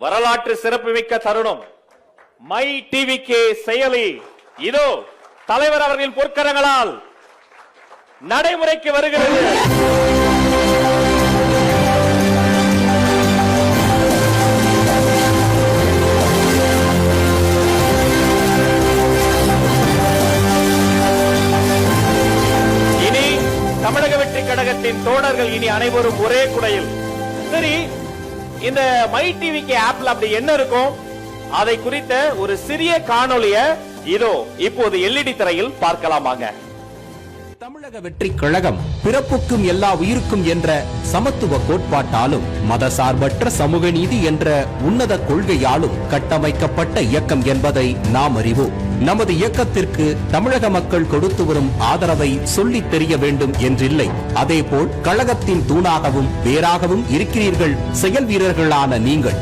வரலாற்று சிறப்புமிக்க தருணம். மை டிவிகே செயலி இதோ தலைவர் அவர்களின் பொற்கரங்களால் நடைமுறைக்கு வருகிறது. இனி தமிழக வெற்றி கழகத்தின் தோழர்கள் இனி அனைவரும் ஒரே குடையில். சரி, இந்த மை டிவிகே ஆப்ல அப்படி என்ன இருக்கும், அதை குறித்த ஒரு சிறிய காணொளிய இதோ இப்போது எல்இடி திரையில் பார்க்கலாமாங்க. தமிழக வெற்றி கழகம் பிறப்புக்கும் எல்லா உயிருக்கும் என்ற சமத்துவ கோட்பாட்டாலும் மதசார்பற்ற சமூக நீதி என்ற உன்னத கொள்கையாலும் கட்டமைக்கப்பட்ட இயக்கம் என்பதை நாம் அறிவோம். நமது இயக்கத்திற்கு தமிழக மக்கள் கொடுத்து வரும் ஆதரவை சொல்லித் தெரிய வேண்டும் என்றில்லை. அதேபோல் கழகத்தின் தூணாகவும் வேறாகவும் இருக்கிறீர்கள் செயல் வீரர்களான நீங்கள்.